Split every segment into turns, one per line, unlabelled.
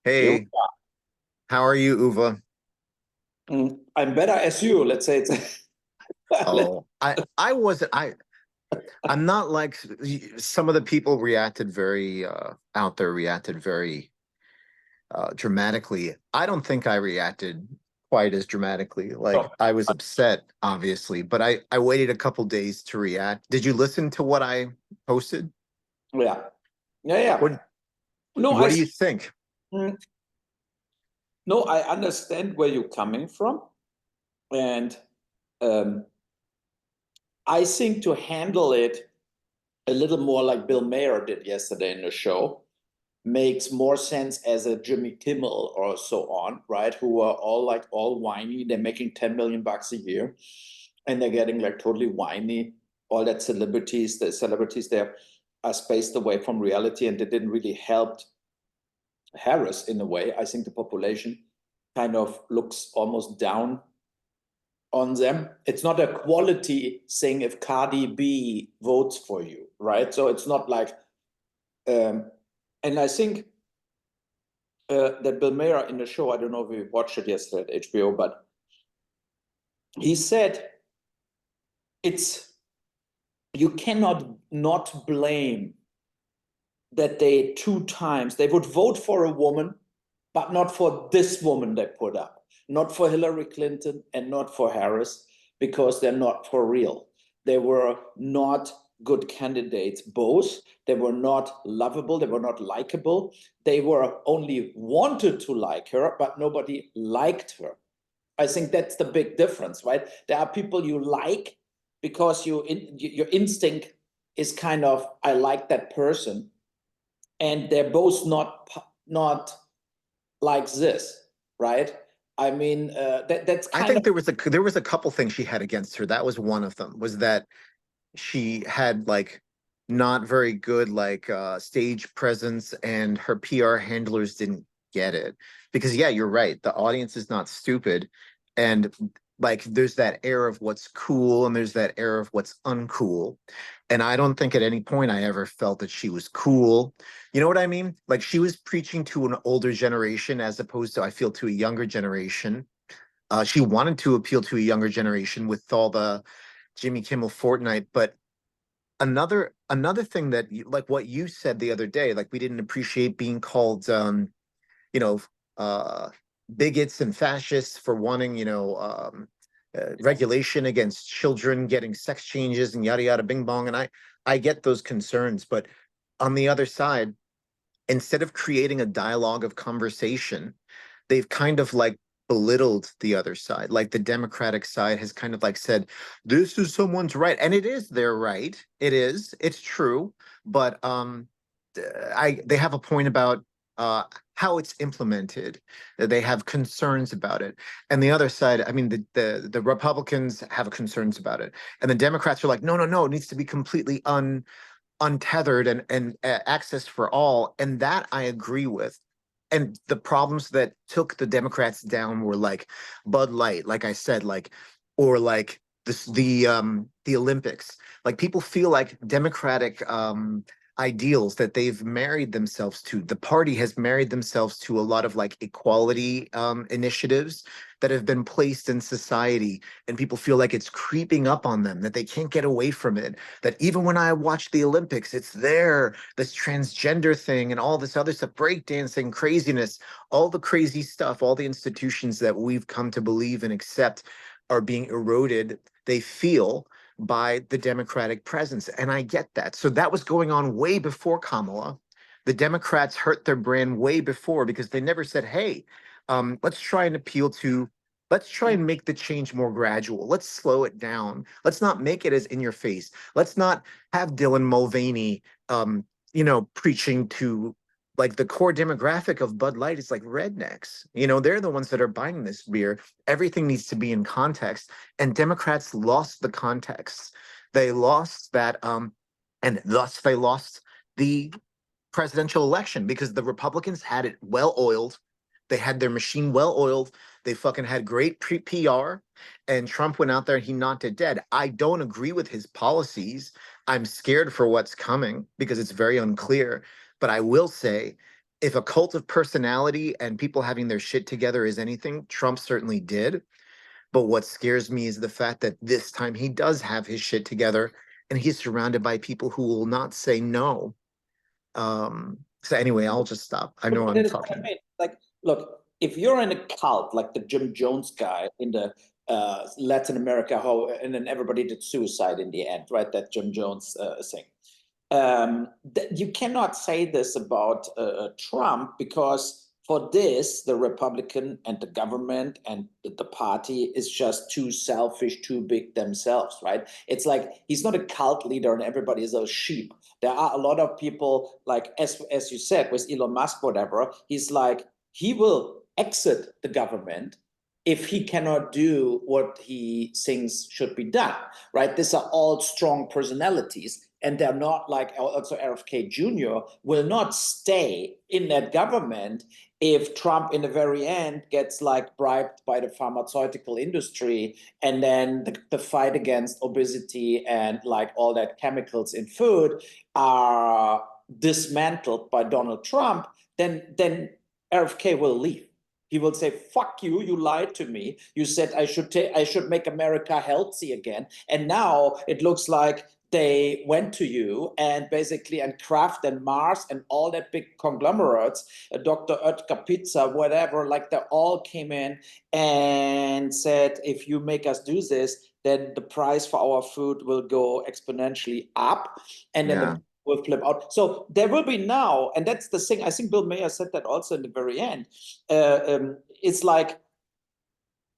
Here we
Hey,
are.
how are you, Uva?
I'm better as you. Let's say it's. let-
Oh, I wasn't I'm not like some of the people reacted very out there reacted very dramatically. I don't think I reacted quite as dramatically. Like
oh,
I was upset, obviously, but I waited a couple days to react. Did you listen to what I posted?
yeah, yeah, yeah.
What
No,
what do you think?
mm, no, I understand where you're coming from, and um, I think to handle it a little more like Bill Mayer did yesterday in the show makes more sense as a Jimmy Kimmel or so on, right? Who are all like all whiny. They're making 10 million bucks a year, and they're getting like totally whiny. All that the celebrities there are spaced away from reality, and they didn't really help Harris in a way. I think the population kind of looks almost down on them. It's not a quality thing if Cardi B votes for you, right? So it's not like, um, and I think that Bill Mayer in the show, I don't know if you watched it yesterday at HBO, but he said it's you cannot not blame that they two times they would vote for a woman, but not for this woman they put up, not for Hillary Clinton and not for Harris, because they're not for real. They were not good candidates, both. They were not lovable, they were not likable. They were only wanted to like her, but nobody liked her. I think that's the big difference, right? There are people you like because your instinct is kind of I like that person, and they're both not like this, right? I mean, that's
I
kind
think
of
there was a couple things she had against her. That was one of them, was that she had like not very good stage presence, and her PR handlers didn't get it. Because yeah, you're right, the audience is not stupid, and like there's that air of what's cool and there's that air of what's uncool, and I don't think at any point I ever felt that she was cool. You know what I mean? Like she was preaching to an older generation as opposed to, I feel, to a younger generation. She wanted to appeal to a younger generation with all the Jimmy Kimmel Fortnite. But another thing that like what you said the other day, like we didn't appreciate being called you know uh bigots and fascists for wanting regulation against children getting sex changes and yada yada bing bong. And I get those concerns, but on the other side, instead of creating a dialogue of conversation, they've kind of like belittled the other side. Like the Democratic side has kind of like said, this is someone's right. And it is their right. It's true. But they have a point about how it's implemented. They have concerns about it. And the other side, I mean, the Republicans have concerns about it. And the Democrats are like, no, no, no, it needs to be completely untethered and access for all, and that I agree with. And the problems that took the Democrats down were like Bud Light, like I said, like, or like the Olympics. Like people feel like Democratic ideals that they've married themselves to. The party has married themselves to a lot of like equality initiatives that have been placed in society, and people feel like it's creeping up on them, that they can't get away from it, that even when I watch the Olympics, it's there, this transgender thing and all this other stuff, breakdancing, craziness, all the crazy stuff, all the institutions that we've come to believe and accept are being eroded, they feel, by the Democratic presence. And I get that. So that was going on way before Kamala. The Democrats hurt their brand way before because they never said, hey, let's try and appeal to let's try and make the change more gradual. Let's slow it down. Let's not make it as in your face. Let's not have Dylan Mulvaney, preaching to like the core demographic of Bud Light is like rednecks. They're the ones that are buying this beer. Everything needs to be in context. And Democrats lost the context. They lost that, and thus they lost the presidential election because the Republicans had it well oiled. They had their machine well oiled. They fucking had great PR, and Trump went out there and he knocked it dead. I don't agree with his policies. I'm scared for what's coming because it's very unclear. But I will say, if a cult of personality and people having their shit together is anything, Trump certainly did. But what scares me is the fact that this time he does have his shit together and he's surrounded by people who will not say no. So anyway, I'll just stop. I know
But
I'm
that is what I
talking.
mean. Like, look, if you're in a cult like the Jim Jones guy in the Latin America, how and then everybody did suicide in the end, right? That Jim Jones thing. You cannot say this about Trump because for this, the Republican and the government and the party is just too selfish, too big themselves, right? It's like he's not a cult leader and everybody is a sheep. There are a lot of people, like as you said, with Elon Musk, whatever, he's like, he will exit the government if he cannot do what he thinks should be done, right? These are all strong personalities, and they're not like also RFK Jr. will not stay in that government if Trump in the very end gets like bribed by the pharmaceutical industry, and then the fight against obesity and like all that chemicals in food are dismantled by Donald Trump, then RFK will leave. He will say, "Fuck you! You lied to me. You said I should make America healthy again, and now it looks like they went to you and basically and Kraft and Mars and all that big conglomerates, Dr. Oetker Pizza, whatever, like they all came in and said, if you make us do this, then the price for our food will go exponentially up, and then
Yeah.
the will flip out. So there will be now, and that's the thing. I think Bill Mayer said that also in the very end. It's like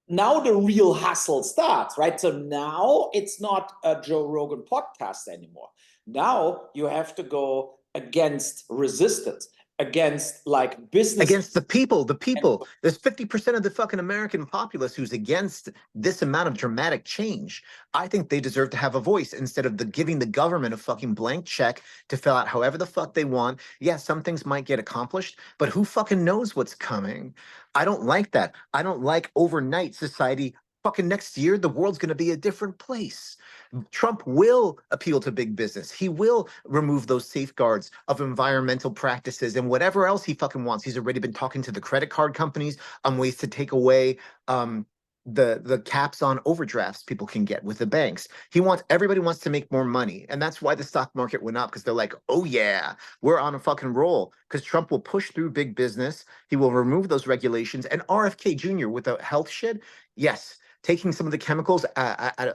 now the real hustle starts, right? So now it's not a Joe Rogan podcast anymore. Now you have to go against resistance, against like business.
Against the people, the people. There's 50% of the fucking American populace who's against this amount of dramatic change. I think they deserve to have a voice instead of giving the government a fucking blank check to fill out however the fuck they want. Yeah, some things might get accomplished, but who fucking knows what's coming? I don't like that. I don't like overnight society. Fucking next year, the world's going to be a different place. Trump will appeal to big business. He will remove those safeguards of environmental practices and whatever else he fucking wants. He's already been talking to the credit card companies on ways to take away the caps on overdrafts people can get with the banks. Everybody wants to make more money. And that's why the stock market went up, because they're like, oh yeah, we're on a fucking roll. Because Trump will push through big business. He will remove those regulations. And RFK Jr. with the health shit, yes, taking some of the chemicals,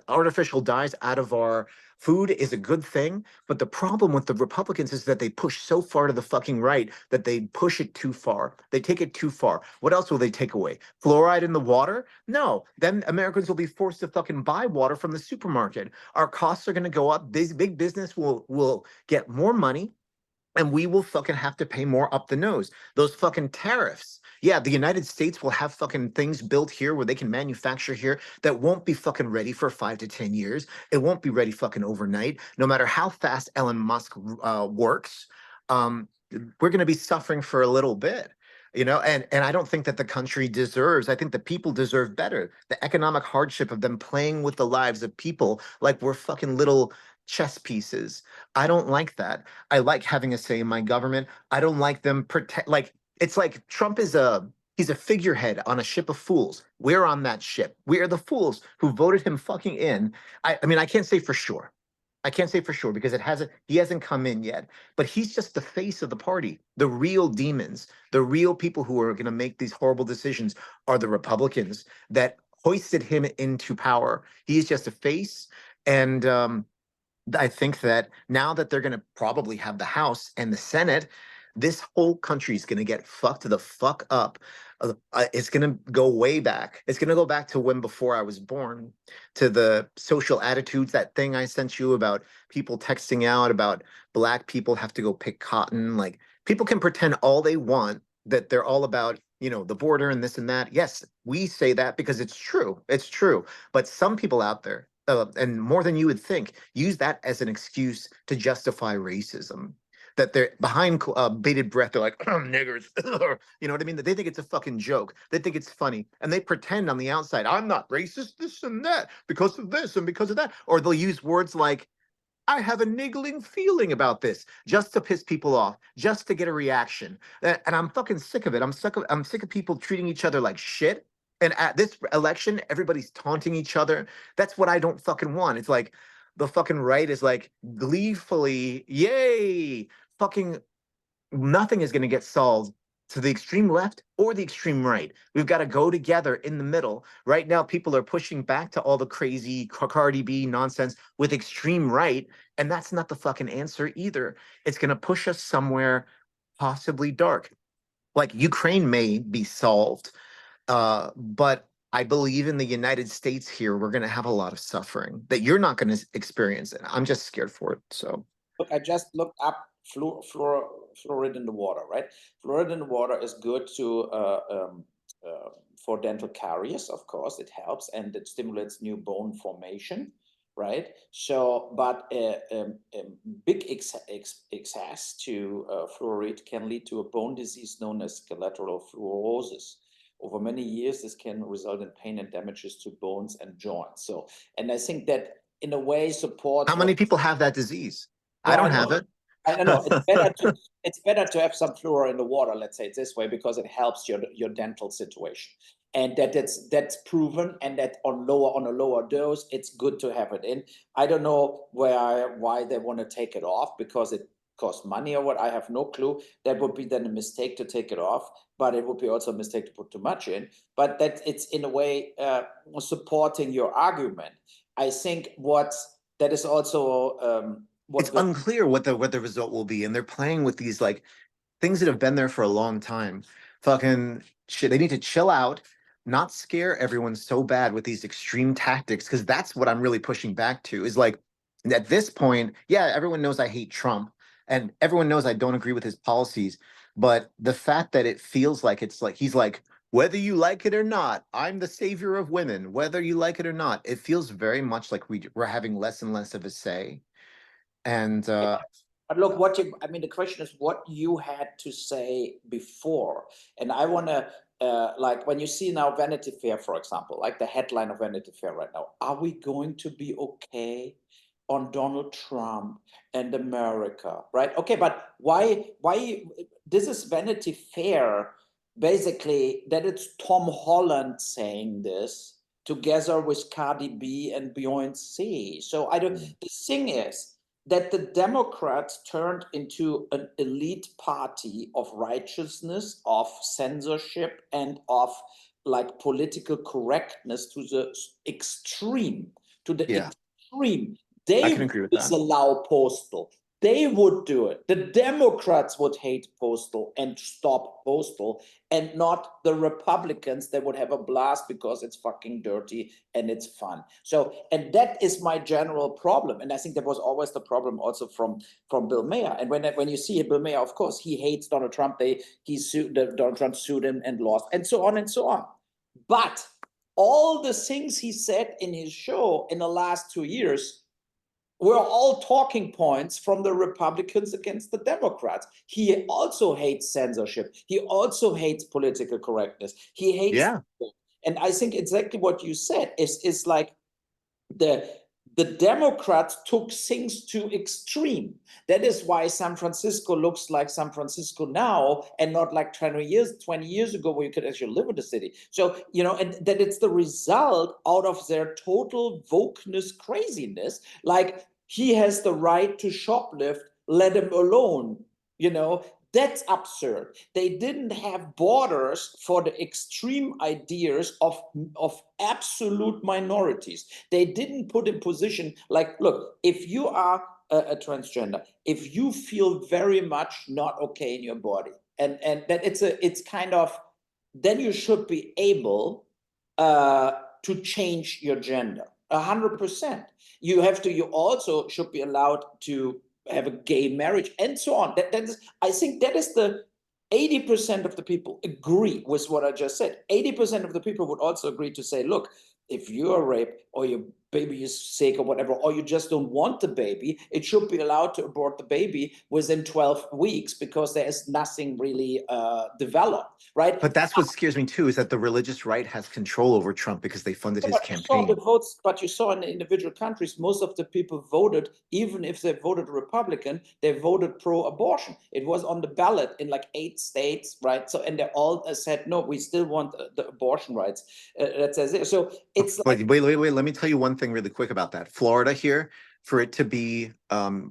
artificial dyes out of our food is a good thing. But the problem with the Republicans is that they push so far to the fucking right that they push it too far. They take it too far. What else will they take away? Fluoride in the water? No. Then Americans will be forced to fucking buy water from the supermarket. Our costs are going to go up. This big business will get more money, and we will fucking have to pay more up the nose. Those fucking tariffs. Yeah, the United States will have fucking things built here where they can manufacture here that won't be fucking ready for 5 to 10 years. It won't be ready fucking overnight. No matter how fast Elon Musk works, um, we're going to be suffering for a little bit. And I don't think that the country deserves, I think the people deserve better. The economic hardship of them playing with the lives of people like we're fucking little chess pieces. I don't like that. I like having a say in my government. I don't like them like it's like Trump is he's a figurehead on a ship of fools. We're on that ship. We are the fools who voted him fucking in. I mean, I can't say for sure. I can't say for sure because he hasn't come in yet, but he's just the face of the party. The real demons, the real people who are going to make these horrible decisions are the Republicans that hoisted him into power. He's just a face. And I think that now that they're going to probably have the House and the Senate, this whole country is going to get fucked the fuck up. It's going to go way back. It's going to go back to when before I was born, to the social attitudes, that thing I sent you about people texting out about black people have to go pick cotton. Like people can pretend all they want that they're all about, the border and this and that. Yes, we say that because it's true. It's true. But some people out there, and more than you would think, use that as an excuse to justify racism. That they're behind bated breath. They're like, niggers. You know what I mean? That they think it's a fucking joke. They think it's funny. And they pretend on the outside, I'm not racist, this and that, because of this and because of that. Or they'll use words like I have a niggling feeling about this just to piss people off, just to get a reaction. And I'm fucking sick of it. I'm sick of people treating each other like shit. And at this election, everybody's taunting each other. That's what I don't fucking want. It's like the fucking right is like gleefully, yay, fucking nothing is going to get solved to the extreme left or the extreme right. We've got to go together in the middle. Right now, people are pushing back to all the crazy Cardi B nonsense with extreme right, and that's not the fucking answer either. It's going to push us somewhere possibly dark. Like Ukraine may be solved, but I believe in the United States here, we're going to have a lot of suffering that you're not going to experience. And I'm just scared for it. So,
Look, I just looked up fluoride in the water, right? Fluoride in the water is good for dental caries, of course, it helps, and it stimulates new bone formation, right? So, but big excess to fluoride can lead to a bone disease known as skeletal fluorosis. Over many years, this can result in pain and damages to bones and joints. So, and I think that in a way supports
how
what.
many people have that disease?
No,
I
I
don't have
know.
it.
I know. It's better to have some fluoride in the water, let's say it this way, because it helps your dental situation. And that's proven, and that on a lower dose, it's good to have it in. I don't know why they want to take it off, because it costs money or what. I have no clue. That would be then a mistake to take it off, but it would be also a mistake to put too much in. But that it's in a way supporting your argument. I think that is also
It's unclear what the result will be, and they're playing with these like things that have been there for a long time. Fucking shit. They need to chill out, not scare everyone so bad with these extreme tactics, because that's what I'm really pushing back to. Is like at this point, yeah, everyone knows I hate Trump, and everyone knows I don't agree with his policies. But the fact that it feels like it's like he's like, whether you like it or not, I'm the savior of women, whether you like it or not, it feels very much like we're having less and less of a say. And
But look, I mean, the question is what you had to say before. And I want to, like, when you see now Vanity Fair, for example, like the headline of Vanity Fair right now, are we going to be okay on Donald Trump and America, right? Okay, but why, this is Vanity Fair, basically, that it's Tom Holland saying this together with Cardi B and Beyonce. So I don't, the thing is, that the Democrats turned into an elite party of righteousness, of censorship, and of like political correctness to the extreme, to the
yeah,
extreme.
I
They
can agree with
would
that.
disallow postal. They would do it. The Democrats would hate postal and stop postal, and not the Republicans. They would have a blast because it's fucking dirty and it's fun. So, and that is my general problem. And I think that was always the problem also from Bill Maher. And when you see Bill Maher, of course, he hates Donald Trump. Donald Trump sued him and lost, and so on and so on. But all the things he said in his show in the last 2 years were all talking points from the Republicans against the Democrats. He also hates censorship. He also hates political correctness. He hates,
Yeah.
and I think exactly what you said is like the Democrats took things to extreme. That is why San Francisco looks like San Francisco now, and not like 20 years ago, where you could actually live in the city. So, and that it's the result out of their total wokeness craziness. Like, he has the right to shoplift, let him alone. That's absurd. They didn't have borders for the extreme ideas of absolute minorities. They didn't put in position like, look, if you are a transgender, if you feel very much not okay in your body, and that it's kind of, then you should be able to change your gender 100%. You also should be allowed to have a gay marriage and so on. That is, I think that is the 80% of the people agree with what I just said. 80% of the people would also agree to say, look, if you are raped or you baby is sick or whatever, or you just don't want the baby, it should be allowed to abort the baby within 12 weeks because there is nothing really developed, right?
But that's what scares me too, is that the religious right has control over Trump because they funded his
But you saw the
campaign.
votes, but you saw in the individual countries, most of the people voted, even if they voted Republican, they voted pro-abortion. It was on the ballot in like 8 states, right? So, and they all said, no, we still want the abortion rights. That's it. So it's like,
Wait. Let me tell you one thing really quick about that. Florida here, for it to be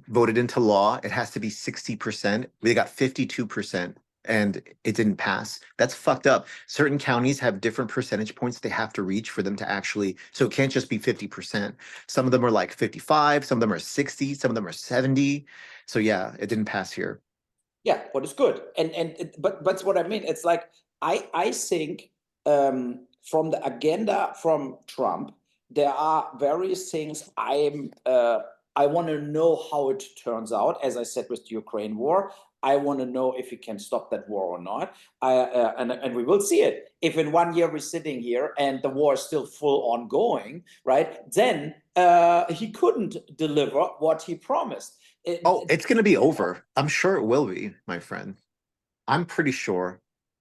voted into law, it has to be 60%. They got 52%. And it didn't pass. That's fucked up. Certain counties have different percentage points they have to reach for them to actually, so it can't just be 50%. Some of them are like 55, some of them are 60, some of them are 70. So yeah, it didn't pass here.
yeah, what is good. But that's what I mean. It's like I think from the agenda from Trump, there are various things I want to know how it turns out. As I said with the Ukraine war, I want to know if he can stop that war or not. And we will see it. If in 1 year we're sitting here and the war is still full ongoing, right? Then he couldn't deliver what he promised.
Oh, it's going to be over. I'm sure it will be, my friend. I'm pretty sure.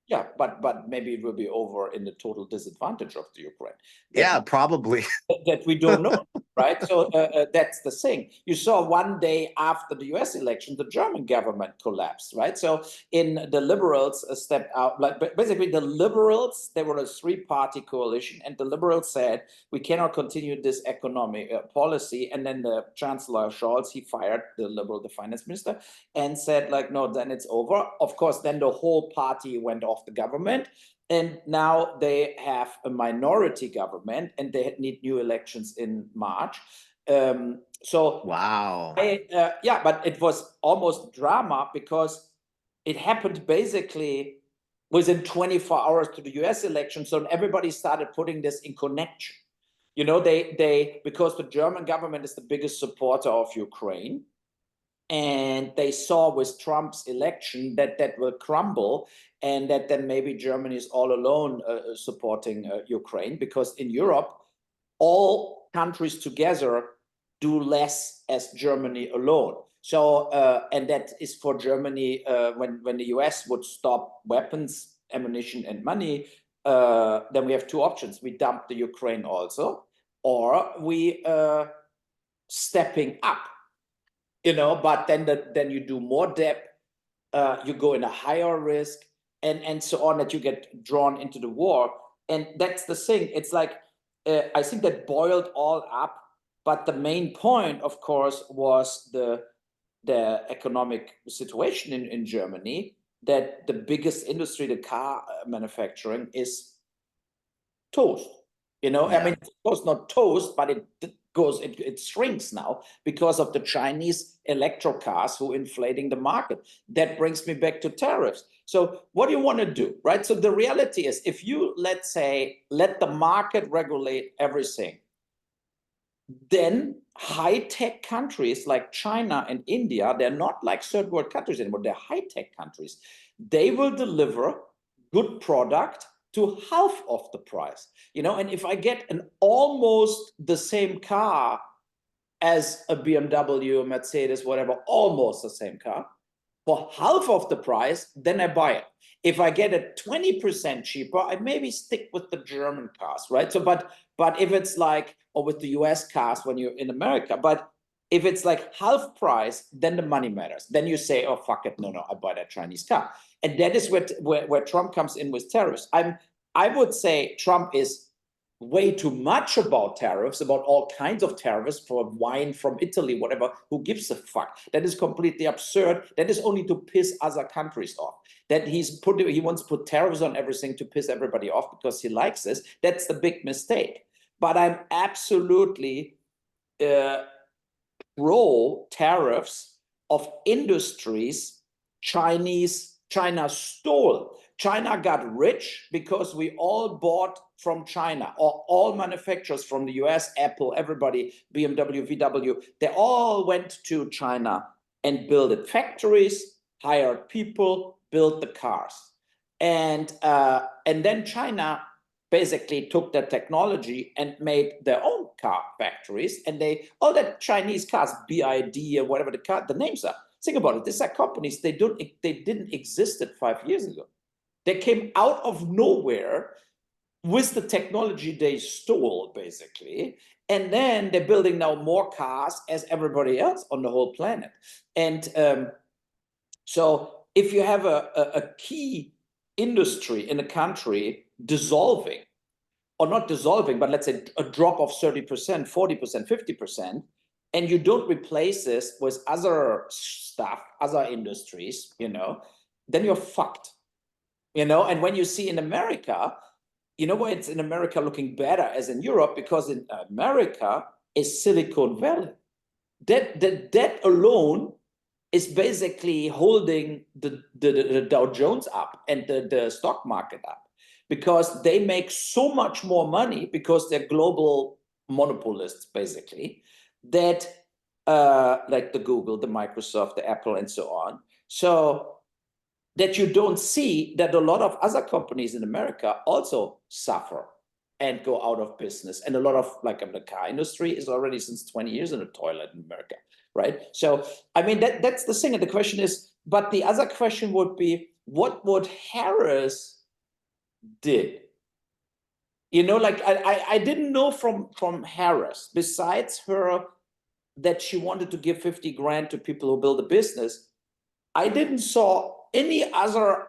Yeah, but maybe it will be over in the total disadvantage of the Ukraine.
Yeah, probably.
That we don't know, right? So that's the thing. You saw 1 day after the U.S. election, the German government collapsed, right? So in the liberals stepped out, like basically the liberals, they were a 3-party coalition, and the liberals said we cannot continue this economic policy. And then the Chancellor Scholz, he fired the liberal, the finance minister, and said like, no, then it's over. Of course, then the whole party went off the government. And now they have a minority government and they need new elections in March. So,
Wow.
yeah, but it was almost drama because it happened basically within 24 hours to the US election. So everybody started putting this in connection. You know, because the German government is the biggest supporter of Ukraine, and they saw with Trump's election that that will crumble, and that then maybe Germany is all alone supporting Ukraine, because in Europe, all countries together do less as Germany alone. So, and that is for Germany, when the US would stop weapons, ammunition, and money, then we have 2 options. We dump the Ukraine also, or we stepping up, but then you do more debt, you go in a higher risk, and so on, that you get drawn into the war. And that's the thing. It's like, I think that boiled all up, but the main point, of course, was the economic situation in Germany, that the biggest industry, the car manufacturing, is toast. I mean, of course not toast, but it shrinks now because of the Chinese electro cars who are inflating the market. That brings me back to tariffs. So what do you want to do, right? So the reality is, if you, let's say, let the market regulate everything, then high-tech countries like China and India, they're not like third world countries anymore, they're high-tech countries. They will deliver good product to half of the price. And if I get an almost the same car as a BMW, a Mercedes, whatever, almost the same car, for half of the price, then I buy it. If I get it 20% cheaper, I maybe stick with the German cars, right? So, but if it's like, or with the US cars when you're in America, but if it's like half price, then the money matters. Then you say, oh, fuck it, no, I buy that Chinese car. And that is where Trump comes in with tariffs. I would say Trump is way too much about tariffs, about all kinds of tariffs for wine from Italy, whatever. Who gives a fuck? That is completely absurd. That is only to piss other countries off. That he wants to put tariffs on everything to piss everybody off because he likes this. That's the big mistake. But I'm absolutely pro tariffs of industries China stole. China got rich because we all bought from China, or all manufacturers from the US, Apple, everybody, BMW, VW, they all went to China and built factories, hired people, built the cars. And then China basically took that technology and made their own car factories. And all that Chinese cars, BID or whatever the names are. Think about it. These are companies, they didn't exist 5 years ago. They came out of nowhere with the technology they stole, basically. And then they're building now more cars as everybody else on the whole planet. And so if you have a key industry in a country dissolving, or not dissolving, but let's say a drop of 30%, 40%, 50%, and you don't replace this with other stuff, other industries, then you're fucked. And when you see in America, why it's in America looking better as in Europe? Because in America is Silicon Valley. That alone is basically holding the Dow Jones up and the stock market up, because they make so much more money because they're global monopolists, basically, that like the Google, the Microsoft, the Apple, and so on. So that you don't see that a lot of other companies in America also suffer and go out of business. And a lot of, like, the car industry is already since 20 years in the toilet in America, right? So, I mean, that's the thing. And the question is, but the other question would be, what would Harris did? Like, I didn't know from Harris, besides her, that she wanted to give 50 grand to people who build a business. I didn't saw any other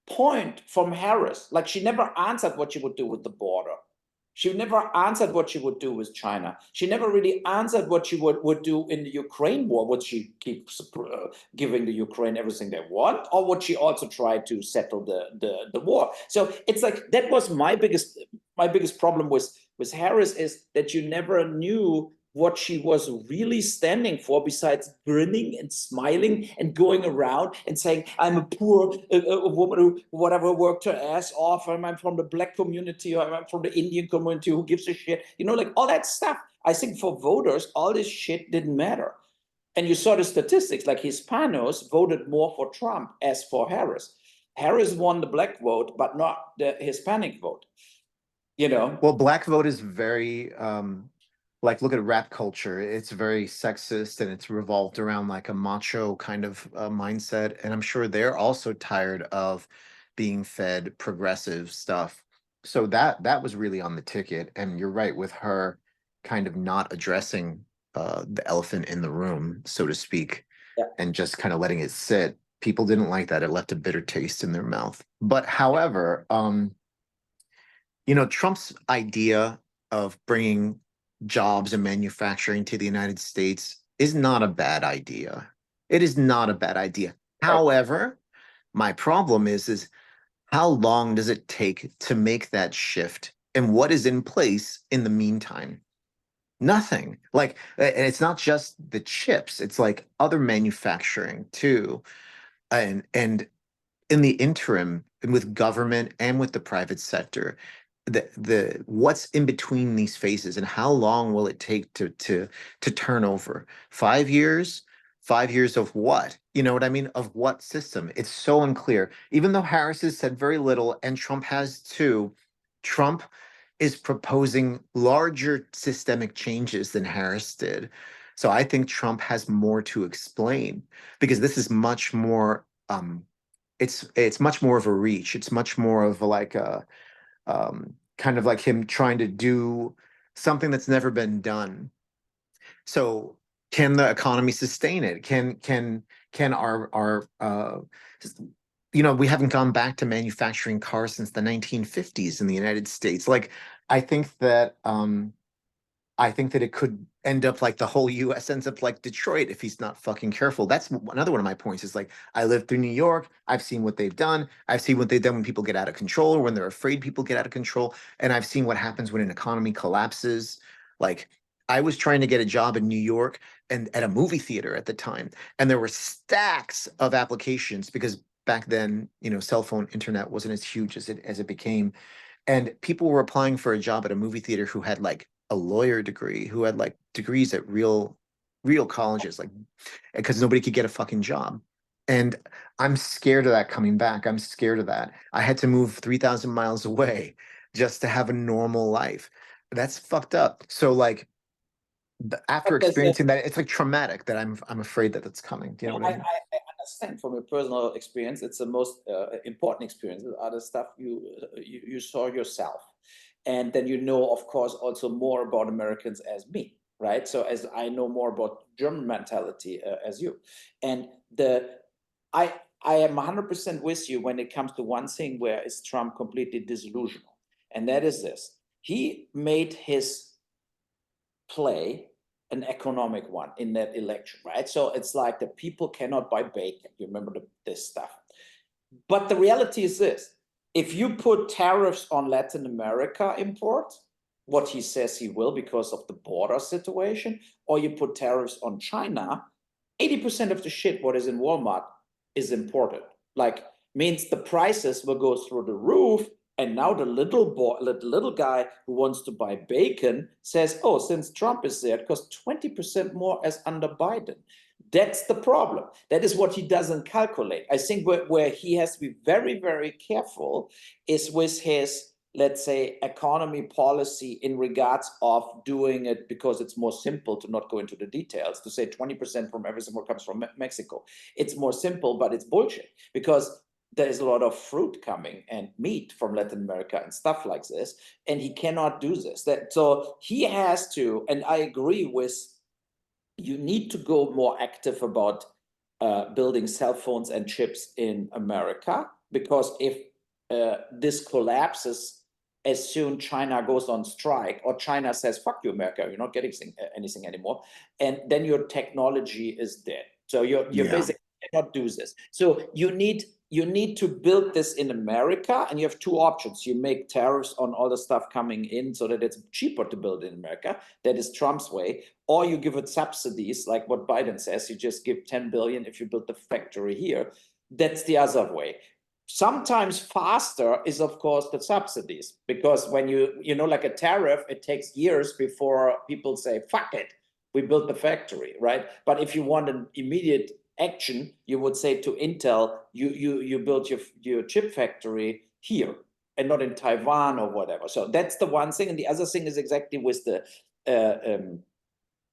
point from Harris. Like, she never answered what she would do with the border. She never answered what she would do with China. She never really answered what she would do in the Ukraine war. Would she keep giving the Ukraine everything they want, or would she also try to settle the war? So it's like, that was my biggest problem with Harris, is that you never knew what she was really standing for, besides grinning and smiling and going around and saying, I'm a poor woman who, whatever, worked her ass off, I'm from the black community, or I'm from the Indian community, who gives a shit, like all that stuff. I think for voters, all this shit didn't matter. And you saw the statistics, like Hispanos voted more for Trump as for Harris. Harris won the black vote, but not the Hispanic vote.
Well, black vote is very like, look at rap culture. It's very sexist, and it's revolved around like a macho kind of mindset. And I'm sure they're also tired of being fed progressive stuff. So that was really on the ticket. And you're right, with her kind of not addressing the elephant in the room, so to speak,
Yeah.
and just kind of letting it sit. People didn't like that. It left a bitter taste in their mouth. But however, Trump's idea of bringing jobs and manufacturing to the United States is not a bad idea. It is not a bad idea.
Right.
However, my problem is how long does it take to make that shift, and what is in place in the meantime? Nothing. Like, and it's not just the chips, it's like other manufacturing too. And in the interim, and with government and with the private sector, the what's in between these phases, and how long will it take to turn over? 5 years? 5 years of what? You know what I mean? Of what system? It's so unclear. Even though Harris has said very little, and Trump has too, Trump is proposing larger systemic changes than Harris did. So I think Trump has more to explain, because this is much more it's much more of a reach. It's much more of like a kind of like him trying to do something that's never been done. So can the economy sustain it? Can our we haven't gone back to manufacturing cars since the 1950s in the United States. Like, I think that it could end up like the whole US ends up like Detroit if he's not fucking careful. That's another one of my points, is like, I lived through New York. I've seen what they've done. I've seen what they've done when people get out of control, or when they're afraid people get out of control. And I've seen what happens when an economy collapses. Like, I was trying to get a job in New York, and at a movie theater at the time, and there were stacks of applications, because back then, cell phone internet wasn't as huge as it became. And people were applying for a job at a movie theater who had like a lawyer degree, who had like degrees at real colleges, like, because nobody could get a fucking job. And I'm scared of that coming back. I'm scared of that. I had to move 3,000 miles away just to have a normal life. That's fucked up. So like after
But there's a,
experiencing that, it's like traumatic that I'm afraid that it's coming. Do you know
no,
what I mean?
I understand from your personal experience. It's the most important experience. The other stuff you saw yourself, and then you know, of course, also more about Americans as me, right? So as I know more about German mentality as you, and I am 100% with you when it comes to one thing where is Trump completely disillusional, and that is this: he made his play an economic one in that election, right? So it's like the people cannot buy bacon. You remember this stuff. But the reality is this: if you put tariffs on Latin America import, what he says he will because of the border situation, or you put tariffs on China, 80% of the shit what is in Walmart is imported. Like means the prices will go through the roof. And now the little boy, the little guy who wants to buy bacon says, "Oh, since Trump is there, it costs 20% more as under Biden." That's the problem. That is what he doesn't calculate. I think where he has to be very, very careful is with his, let's say, economy policy in regards of doing it because it's more simple to not go into the details, to say 20% from everything what comes from Mexico. It's more simple, but it's bullshit because there is a lot of fruit coming and meat from Latin America and stuff like this, and he cannot do this. So he has to, and I agree with, you need to go more active about building cell phones and chips in America, because if this collapses as soon China goes on strike, or China says, "Fuck you, America, you're not getting anything anymore," and then your technology is dead. So you're
Yeah.
basically cannot do this. So you need to build this in America, and you have two options. You make tariffs on all the stuff coming in so that it's cheaper to build in America. That is Trump's way. Or you give it subsidies, like what Biden says. You just give 10 billion if you build the factory here. That's the other way. Sometimes faster is, of course, the subsidies, because when you know, like a tariff, it takes years before people say, "Fuck it, we built the factory," right? But if you want an immediate action, you would say to Intel, you build your chip factory here and not in Taiwan or whatever. So that's the one thing. And the other thing is exactly with the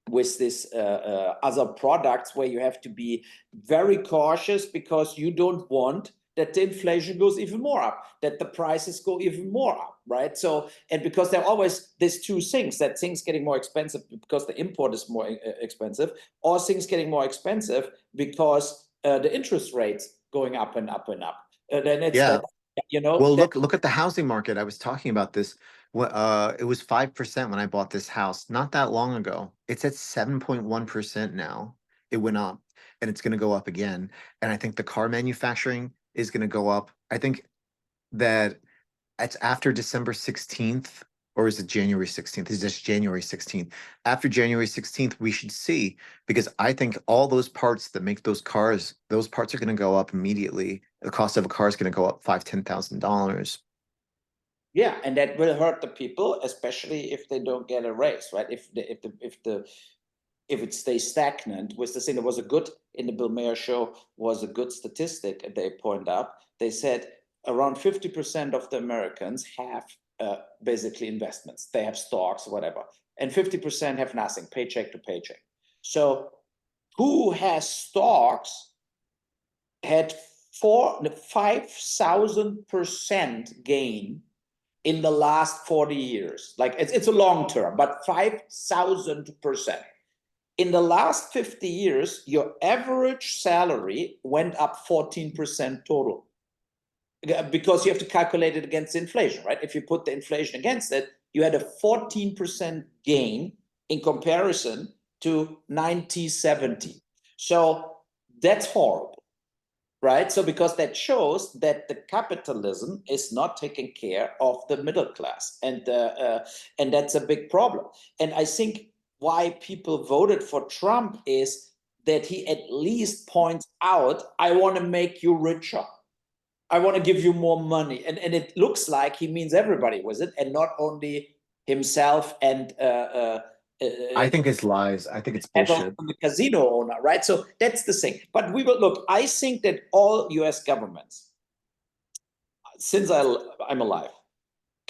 with this other products, where you have to be very cautious, because you don't want that the inflation goes even more up, that the prices go even more up, right? So, and because there are always these two things, that things getting more expensive because the import is more expensive, or things getting more expensive because the interest rates going up and up and up. Then it's
Yeah.
that, you know,
Well,
that,
look at the housing market. I was talking about this. It was 5% when I bought this house not that long ago. It's at 7.1% now. It went up, and it's going to go up again. And I think the car manufacturing is going to go up. I think that it's after December 16th, or is it January 16th? Is this January 16th? After January 16th, we should see, because I think all those parts that make those cars, those parts are going to go up immediately. The cost of a car is going to go up $5,000, $10,000.
yeah, and that will hurt the people, especially if they don't get a raise, right? If it stays stagnant. With the thing that was a good in the Bill Mayer show was a good statistic they point out. They said around 50% of the Americans have basically investments. They have stocks, whatever, and 50% have nothing, paycheck to paycheck. So who has stocks had 5,000% gain in the last 40 years. Like it's a long term, but 5,000%. In the last 50 years, your average salary went up 14% total, because you have to calculate it against inflation, right? If you put the inflation against it, you had a 14% gain in comparison to 1970. So that's horrible, right? So because that shows that the capitalism is not taking care of the middle class, and that's a big problem. And I think why people voted for Trump is that he at least points out, "I want to make you richer. I want to give you more money," and it looks like he means everybody with it, and not only himself and
I think it's lies. I think it's bullshit.
the casino owner, right? So that's the thing. But we will look. I think that all U.S. governments, since I'm alive,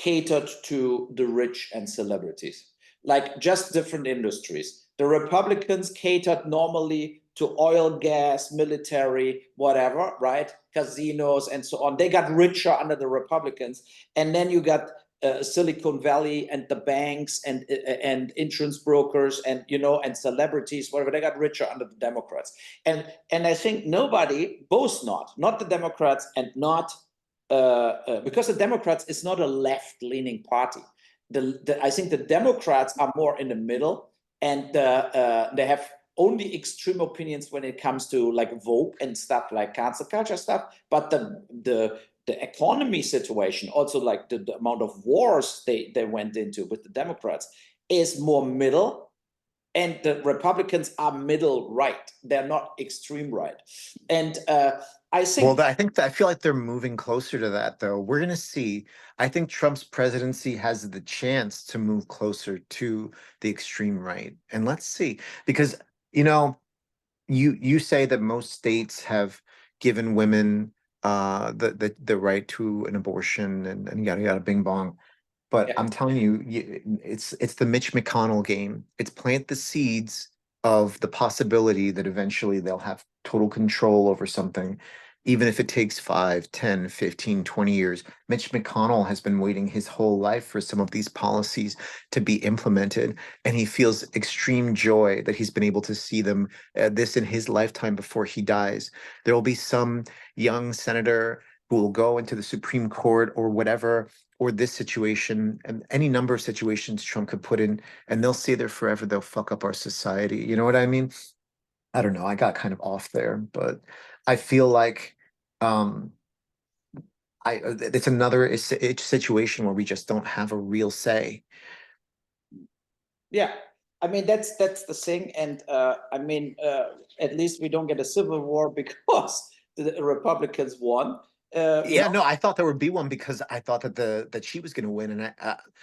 catered to the rich and celebrities, like just different industries. The Republicans catered normally to oil, gas, military, whatever, right? Casinos and so on. They got richer under the Republicans. And then you got Silicon Valley and the banks and insurance brokers and and celebrities, whatever. They got richer under the Democrats. And I think nobody, both not the Democrats and not because the Democrats is not a left-leaning party. I think the Democrats are more in the middle, and they have only extreme opinions when it comes to like Vogue and stuff like cancel culture stuff. But the economy situation, also like the amount of wars they went into with the Democrats, is more middle, and the Republicans are middle right. They're not extreme right, and I think.
Well, I feel like they're moving closer to that, though. We're going to see. I think Trump's presidency has the chance to move closer to the extreme right. And let's see, because, you know, you say that most states have given women the right to an abortion and yada yada bing bong. But
Yeah.
I'm telling you, it's the Mitch McConnell game. It's plant the seeds of the possibility that eventually they'll have total control over something, even if it takes 5, 10, 15, 20 years. Mitch McConnell has been waiting his whole life for some of these policies to be implemented, and he feels extreme joy that he's been able to see them this in his lifetime before he dies. There will be some young senator who will go into the Supreme Court or whatever, or this situation and any number of situations Trump could put in, and they'll stay there forever. They'll fuck up our society. You know what I mean? I don't know. I got kind of off there, but I feel like um it's another situation where we just don't have a real say.
Yeah, I mean that's the thing, and I mean at least we don't get a civil war because the Republicans won.
Yeah, no, I thought there would be one because I thought that she was going to win, and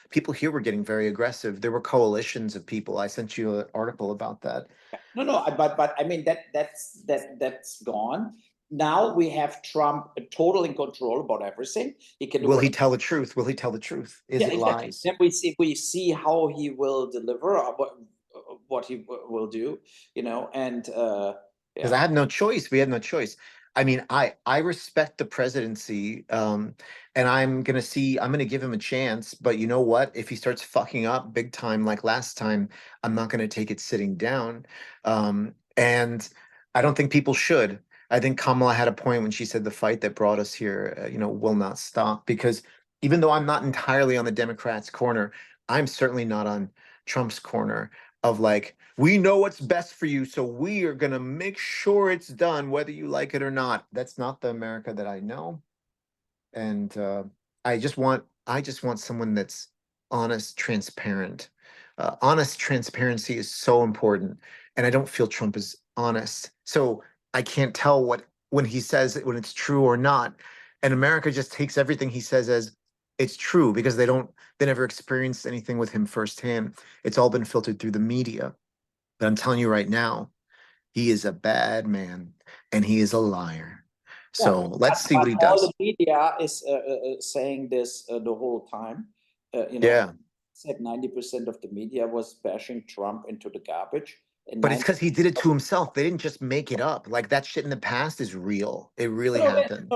people here were getting very aggressive. There were coalitions of people. I sent you an article about that.
No, but I mean that's gone. Now we have Trump total in control about everything. He can do
Will he
whatever.
tell the truth? Will he tell the truth? Is
Yeah,
it
exactly.
lies?
Then we see how he will deliver, what he will do, and
Because
yeah.
I had no choice. We had no choice. I mean, I respect the presidency, and I'm gonna give him a chance. But you know what? If he starts fucking up big time like last time, I'm not gonna take it sitting down. And I don't think people should. I think Kamala had a point when she said the fight that brought us here, will not stop. Because even though I'm not entirely on the Democrats' corner, I'm certainly not on Trump's corner of like, we know what's best for you, so we are going to make sure it's done, whether you like it or not. That's not the America that I know. And I just want someone that's honest, transparent. Honest transparency is so important. And I don't feel Trump is honest. So I can't tell when he says it, when it's true or not. And America just takes everything he says as it's true because they never experienced anything with him firsthand. It's all been filtered through the media. But I'm telling you right now, he is a bad man and he is a liar.
Yeah,
So let's see
but
what he
all the
does.
media is saying this the whole time.
Yeah.
Said 90% of the media was bashing Trump into the garbage, and
But it's
90.
because he did it to himself. They didn't just make it up. Like that shit in the past is real. It really
No,
happened.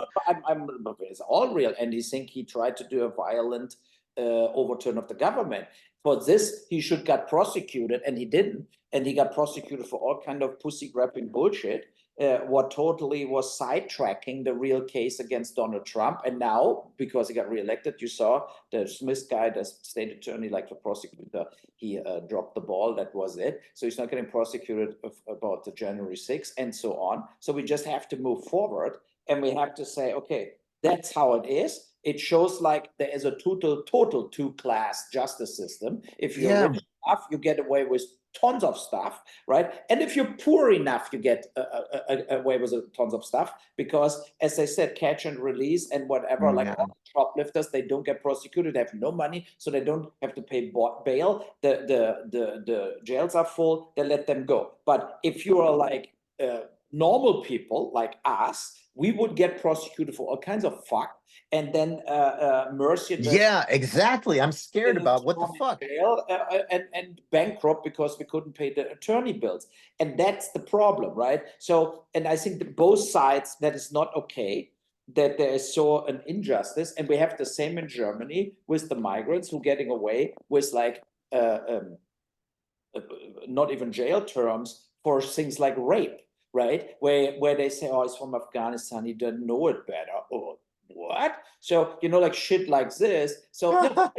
it's all real, and he think he tried to do a violent overturn of the government. For this, he should got prosecuted, and he didn't, and he got prosecuted for all kind of pussy grabbing bullshit. What totally was sidetracking the real case against Donald Trump. And now, because he got reelected, you saw the Smith guy, the state attorney, like the prosecutor, he dropped the ball. That was it. So he's not getting prosecuted about the January 6th and so on. So we just have to move forward, and we have to say, okay, that's how it is. It shows like there is a total two-class justice system. If you're
Yeah.
rich enough, you get away with tons of stuff, right? And if you're poor enough, you get away with tons of stuff because, as I said, catch and release and whatever, like
Yeah.
all the shoplifters, they don't get prosecuted. They have no money, so they don't have to pay bail. The jails are full. They let them go. But if you are like normal people like us, we would get prosecuted for all kinds of fuck, and then Mercy and
Yeah, exactly. I'm scared about what the
thrown in
fuck.
jail and bankrupt because we couldn't pay the attorney bills. And that's the problem, right? So, and I think that both sides, that is not okay, that there is so an injustice. And we have the same in Germany with the migrants who getting away with like uh, um, not even jail terms for things like rape, right? Where they say, oh, he's from Afghanistan, he doesn't know it better. Or what? So, like shit like this. So no,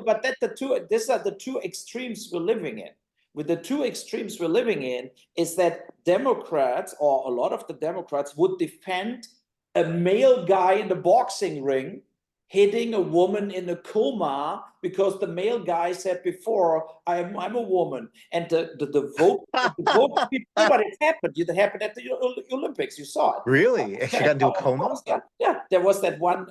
but that's the two, these are the two extremes we're living in. With the two extremes we're living in is that Democrats, or a lot of the Democrats, would defend a male guy in the boxing ring hitting a woman in a coma because the male guy said before, I'm a woman. And the vote people, no, but it happened. It happened at the Olympics. You saw it.
Really? She
Yeah,
got into a coma?
yeah, yeah. There was that one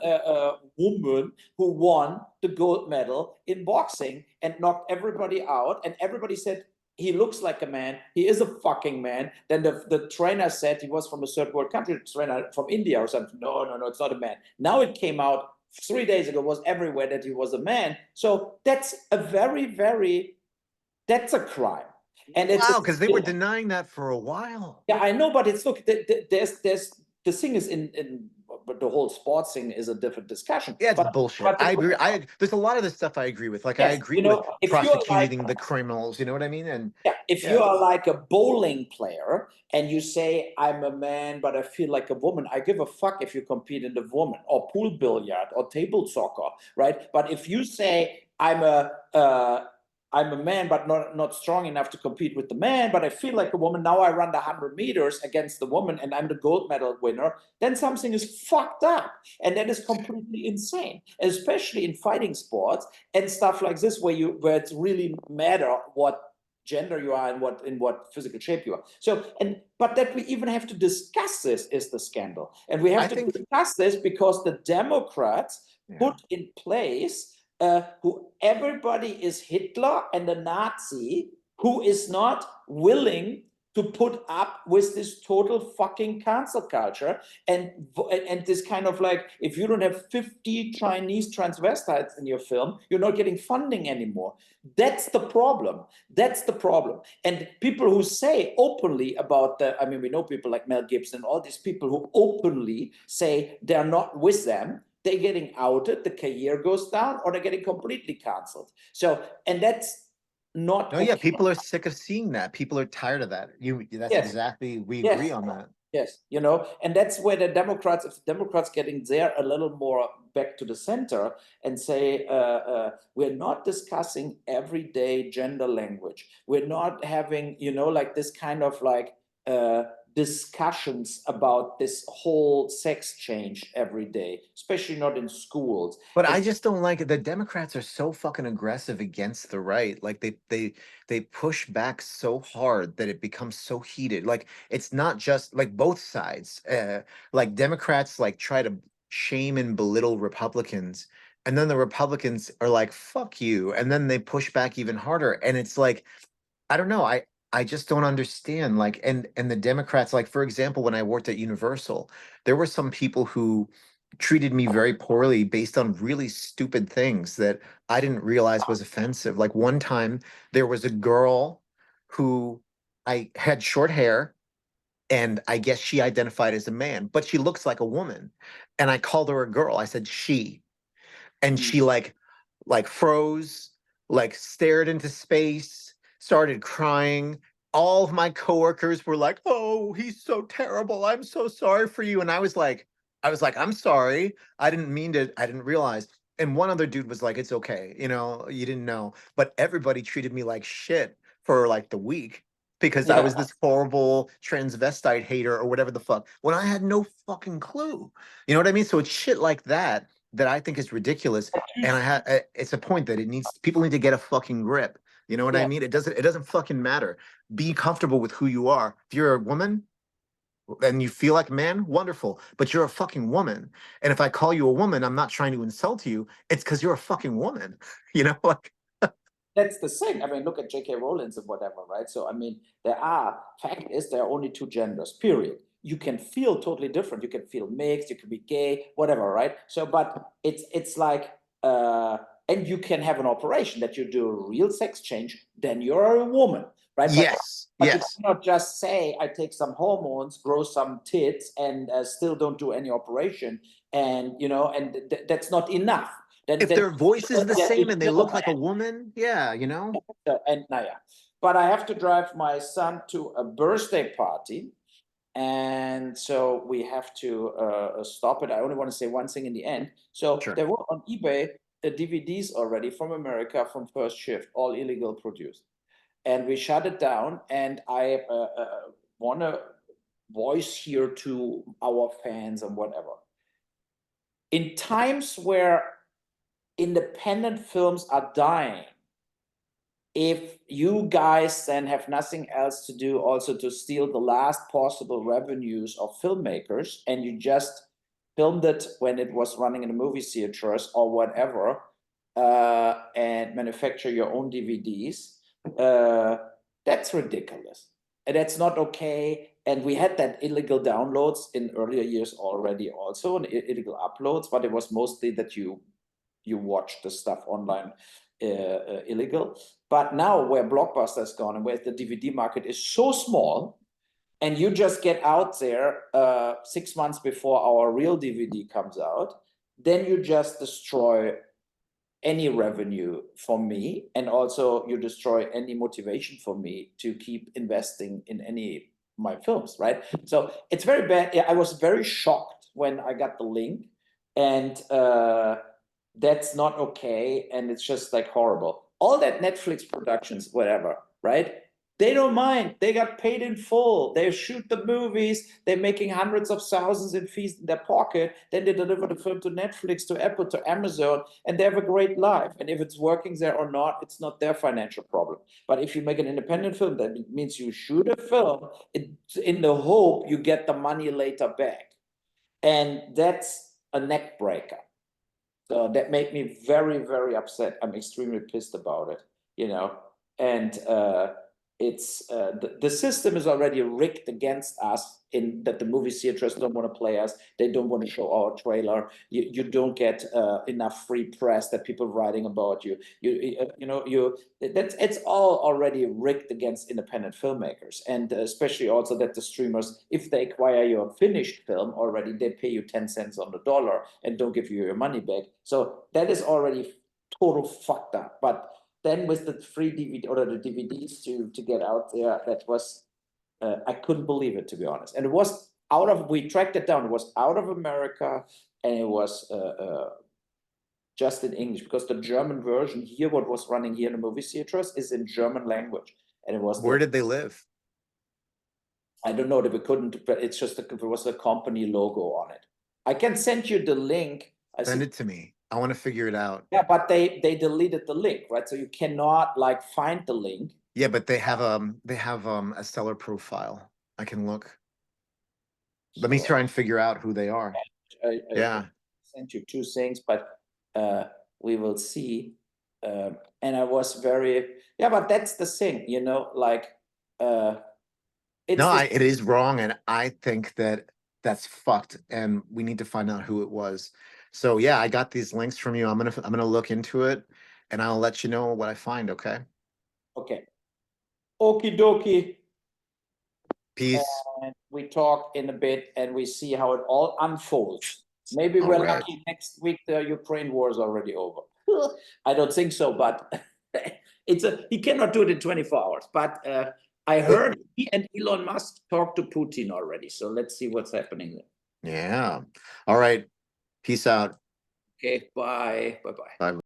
woman who won the gold medal in boxing and knocked everybody out. And everybody said, he looks like a man. He is a fucking man. Then the trainer said he was from a third world country, trainer from India or something. No, no, no, it's not a man. Now it came out 3 days ago, was everywhere that he was a man. So that's a that's a crime. And it's
Wow, because they were denying that for a while.
yeah, I know, but it's look, there's the thing is in but the whole sports thing is a different discussion.
Yeah, it's
But
bullshit. I agree.
the,
There's a lot of this stuff I agree with. Like I
yes,
agree with
if you're like
prosecuting the criminals, you know what I mean? And
yeah, if you
yeah.
are like a bowling player and you say I'm a man but I feel like a woman, I give a fuck if you compete in the woman or pool billiard or table soccer, right? But if you say I'm a man but not strong enough to compete with the man, but I feel like a woman, now I run the 100 meters against the woman and I'm the gold medal winner, then something is fucked up, and that is completely insane, especially in fighting sports and stuff like this where it's really matter what gender you are and what physical shape you are. So but that we even have to discuss this is the scandal, and we have to discuss this because the Democrats put in place who everybody is Hitler and a Nazi who is not willing to put up with this total fucking cancel culture and this kind of like, if you don't have 50 Chinese transvestites in your film, you're not getting funding anymore. That's the problem. That's the problem. And people who say openly about I mean, we know people like Mel Gibson, all these people who openly say they're not with them, they're getting outed, the career goes down, or they're getting completely canceled. So, and that's not
No,
okay.
yeah, people are sick of seeing that. People are tired of that. That's
Yes.
exactly, we
Yes.
agree on that.
Yes, and that's where the Democrats, if the Democrats getting there a little more back to the center and say, we're not discussing everyday gender language. We're not having, like this kind of like discussions about this whole sex change every day, especially not in schools.
But I just don't like it. The Democrats are so fucking aggressive against the right. Like they push back so hard that it becomes so heated. Like it's not just like both sides. Like Democrats like try to shame and belittle Republicans, and then the Republicans are like, fuck you. And then they push back even harder. And it's like, I don't know. I just don't understand. Like, and the Democrats, like for example, when I worked at Universal, there were some people who treated me very poorly based on really stupid things that I didn't realize was offensive. Like one time there was a girl who I had short hair and I guess she identified as a man, but she looks like a woman. And I called her a girl. I said she, and she like froze, like stared into space, started crying. All of my coworkers were like, "Oh, he's so terrible. I'm so sorry for you." And I was like, "I'm sorry. I didn't mean to. I didn't realize." And one other dude was like, "It's okay. You didn't know." But everybody treated me like shit for like the week because I was this horrible transvestite hater or whatever the fuck when I had no fucking clue. You know what I mean? So it's shit like that I think is ridiculous. And it's a point that people need to get a fucking grip. You know what I mean? It doesn't fucking matter. Be comfortable with who you are. If you're a woman and you feel like a man, wonderful. But you're a fucking woman. And if I call you a woman, I'm not trying to insult you. It's because you're a fucking woman. Like
that's the thing. I mean, look at J.K. Rowling and whatever, right? So, I mean, fact is, there are only two genders, period. You can feel totally different. You can feel mixed, you can be gay, whatever, right? So, but it's like, and you can have an operation that you do a real sex change, then you're a woman, right?
Yes,
But you
yes.
cannot just say, I take some hormones, grow some tits, and still don't do any operation. And, and that's not enough.
If their voice is the
That
same
is
and they
still a
look like a
man.
woman, yeah,
And yeah, but I have to drive my son to a birthday party, and so we have to stop it. I only want to say one thing in the end. So
Sure.
there were on eBay the DVDs already from America from First Shift, all illegal produced, and we shut it down. And I want to voice here to our fans and whatever. In times where independent films are dying, if you guys then have nothing else to do also to steal the last possible revenues of filmmakers, and you just filmed it when it was running in the movie theaters or whatever, and manufacture your own DVDs, that's ridiculous. And that's not okay. And we had that illegal downloads in earlier years already also, and illegal uploads, but it was mostly that you watch the stuff online illegal. But now where Blockbuster has gone and where the DVD market is so small, and you just get out there 6 months before our real DVD comes out, then you just destroy any revenue for me, and also you destroy any motivation for me to keep investing in any my films, right? So it's very bad. I was very shocked when I got the link, and that's not okay, and it's just like horrible. All that Netflix productions, whatever, right? They don't mind. They got paid in full. They shoot the movies. They're making hundreds of thousands in fees in their pocket. Then they deliver the film to Netflix, to Apple, to Amazon, and they have a great life. And if it's working there or not, it's not their financial problem. But if you make an independent film, that means you shoot a film in the hope you get the money later back. And that's a neck breaker. So that made me very, very upset. I'm extremely pissed about it, and it's the system is already rigged against us, in that the movie theaters don't want to play us. They don't want to show our trailer. You don't get enough free press, that people writing about you. It's all already rigged against independent filmmakers, and especially also that the streamers, if they acquire your finished film already, they pay you 10 cents on the dollar and don't give you your money back. So that is already total fucked up. But then with the free DVD or the DVDs to get out there, that was I couldn't believe it, to be honest. And it was we tracked it down. It was out of America, and it was just in English, because the German version here, what was running here in the movie theaters, is in German language, and it was
Where did they live?
I don't know that we couldn't, but it's just there was a company logo on it. I can send you the link.
Send it to me. I want to figure it out.
Yeah, but they deleted the link, right? So you cannot like find the link.
Yeah, but they have a seller profile. I can look. Let me try and figure out who they are. Yeah.
I sent you two things, but we will see. And I was but that's the thing, like
It is wrong, and I think that that's fucked, and we need to find out who it was. So yeah, I got these links from you. I'm gonna look into it, and I'll let you know what I find. Okay.
Okay. Okie dokie.
Peace.
And we talk in a bit, and we see how it all unfolds. Maybe we're lucky next week the Ukraine war is already over. I don't think so, but he cannot do it in 24 hours. But I heard he and Elon Musk talked to Putin already. So let's see what's happening there.
Yeah. All right. Peace out.
Okay, bye. Bye-bye.
Bye.